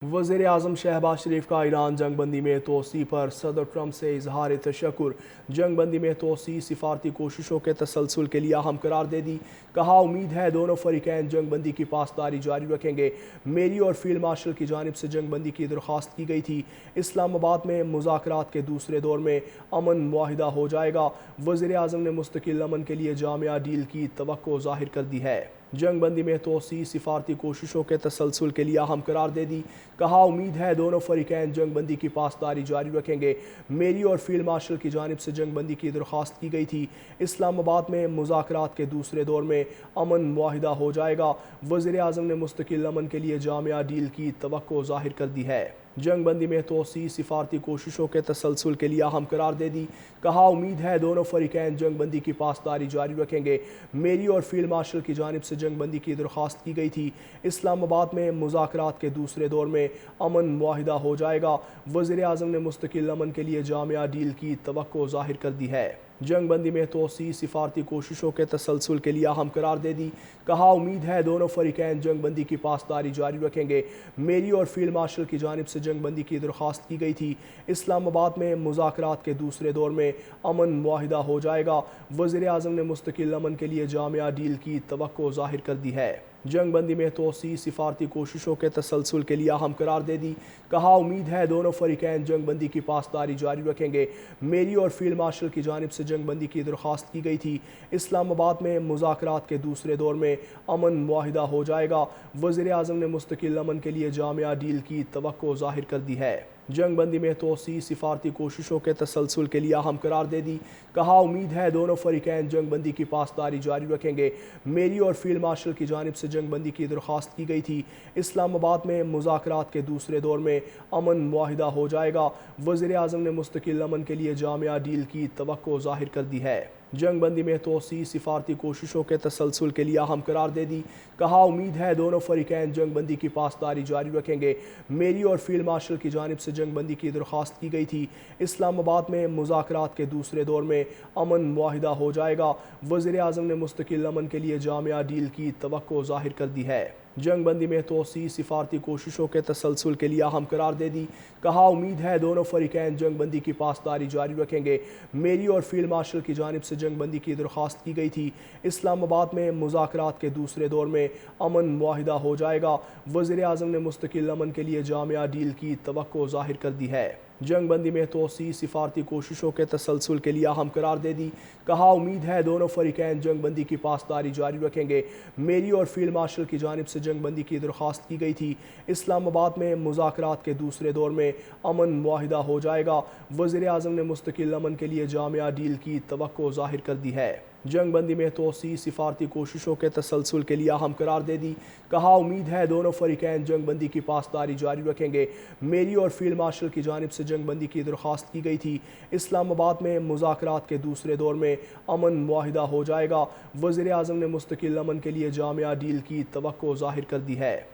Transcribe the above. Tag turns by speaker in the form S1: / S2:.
S1: वज़ीर आज़म शहबाज शरीफ का ईरान जंग बंदी में तोसी पर सदर ट्रंप से इजहार तशक्कुर। जंग बंदी में तोसी सिफारती कोशिशों के तसलसल के लिए अहम करार दे दी। कहा, उम्मीद है दोनों फरीकैन जंग बंदी की पासदारी जारी रखेंगे। मेरी और फील्ड मार्शल की जानिब से जंग बंदी की दरख्वास्त की गई थी। इस्लामाबाद में मुज़ाकरात के दूसरे दौर में अमन मुआहिदा हो जाएगा। वज़ीर आज़म ने मुस्तकिल अमन के लिए जामिया डील की तवक्को ज़ाहिर कर दी है। जंग बंदी में तोसी सिफारती कोशिशों के तसलसल के लिए अहम करार दे दी। कहा, उम्मीद है दोनों फरीकैन जंग बंदी की पासदारी जारी रखेंगे। मेरी और फील्ड मार्शल की जानिब से जंग बंदी की दरख्वास्त की गई थी। इस्लामाबाद में मुज़ाकरात के दूसरे दौर में अमन मुआहिदा हो जाएगा। वज़ीर आज़म ने मुस्तकिल अमन के लिए जामिया डील की तवक्को ज़ाहिर कर दी है। जंग बंदी में तोसी सिफारती कोशिशों के तसलसल के लिए अहम करार दे दी। कहा, उम्मीद है दोनों फरीकैन जंग बंदी की पासदारी जारी रखेंगे। मेरी और फील्ड मार्शल की जानिब से जंग बंदी की दरख्वास्त की गई थी। इस्लामाबाद में मुज़ाकरात के दूसरे दौर में अमन मुआहिदा हो जाएगा। वज़ीर आज़म ने मुस्तकिल अमन के लिए जामिया डील की तवक्को ज़ाहिर कर दी है। जंग बंदी में तोसी सिफारती कोशिशों के तसलसल के लिए अहम करार दे दी। कहा, उम्मीद है दोनों फरीकैन जंग बंदी की पासदारी जारी रखेंगे। मेरी और फील्ड मार्शल की जानिब से जंग बंदी की दरख्वास्त की गई थी। इस्लामाबाद में मुज़ाकरात के दूसरे दौर में अमन मुआहिदा हो जाएगा। वज़ीर आज़म ने मुस्तकिल अमन के लिए जामिया डील की तवक्को ज़ाहिर कर दी है। जंग बंदी में तोसी सिफारती कोशिशों के तसलसल के लिए अहम करार दे दी। कहा, उम्मीद है दोनों फरीकैन जंग बंदी की पासदारी जारी रखेंगे। मेरी और फील्ड मार्शल की जानिब से जंग बंदी की दरख्वास्त की गई थी। इस्लामाबाद में मुज़ाकरात के दूसरे दौर में अमन मुआहिदा हो जाएगा। वज़ीर आज़म ने मुस्तकिल अमन के लिए जामिया डील की तवक्को ज़ाहिर कर दी है। जंग बंदी में तोसी सिफारती कोशिशों के तसलसल के लिए अहम करार दे दी। कहा, उम्मीद है दोनों फरीकैन जंग बंदी की पासदारी जारी रखेंगे। मेरी और फील्ड मार्शल की जानिब से जंग बंदी की दरख्वास्त की गई थी। इस्लामाबाद में मुज़ाकरात के दूसरे दौर में अमन मुआहिदा हो जाएगा। वज़ीर आज़म ने मुस्तकिल अमन के लिए जामिया डील की तवक्को ज़ाहिर कर दी है। जंग बंदी में तोसी सिफारती कोशिशों के तसलसल के लिए अहम करार दे दी। कहा, उम्मीद है दोनों फरीकैन जंग बंदी की पासदारी जारी रखेंगे। मेरी और फील्ड मार्शल की जानिब से जंग बंदी की दरख्वास्त की गई थी। इस्लामाबाद में मुज़ाकरात के दूसरे दौर में अमन मुआहिदा हो जाएगा। वज़ीर आज़म ने मुस्तकिल अमन के लिए जामिया डील की तवक्को ज़ाहिर कर दी है। जंग बंदी में तोसी सिफारती कोशिशों के तसलसल के लिए अहम करार दे दी। कहा, उम्मीद है दोनों फरीकैन जंग बंदी की पासदारी जारी रखेंगे। मेरी और फील्ड मार्शल की जानिब से जंग बंदी की दरख्वास्त की गई थी। इस्लामाबाद में मुज़ाकरात के दूसरे दौर में अमन मुआहिदा हो जाएगा। वज़ीर आज़म ने मुस्तकिल अमन के लिए जामिया डील की तवक्को ज़ाहिर कर दी है। जंग बंदी में तोसी सिफारती कोशिशों के तसलसल के लिए अहम करार दे दी। कहा, उम्मीद है दोनों फरीकैन जंग बंदी की पासदारी जारी रखेंगे। मेरी और फील्ड मार्शल की जानिब से जंग बंदी की दरख्वास्त की गई थी। इस्लामाबाद में मुज़ाकरात के दूसरे दौर में अमन मुआहिदा हो जाएगा। वज़ीर आज़म ने मुस्तकिल अमन के लिए जामिया डील की तवक्को ज़ाहिर कर दी है। जंग बंदी में तोसी सिफारती कोशिशों के तसलसल के लिए अहम करार दे दी। कहा, उम्मीद है दोनों फरीकैन जंग बंदी की पासदारी जारी रखेंगे। मेरी और फील्ड मार्शल की जानिब से जंग बंदी की दरख्वास्त की गई थी। इस्लामाबाद में मुज़ाकरात के दूसरे दौर में अमन मुआहिदा हो जाएगा। वज़ीर आज़म ने मुस्तकिल अमन के लिए जामिया डील की तवक्को ज़ाहिर कर दी है।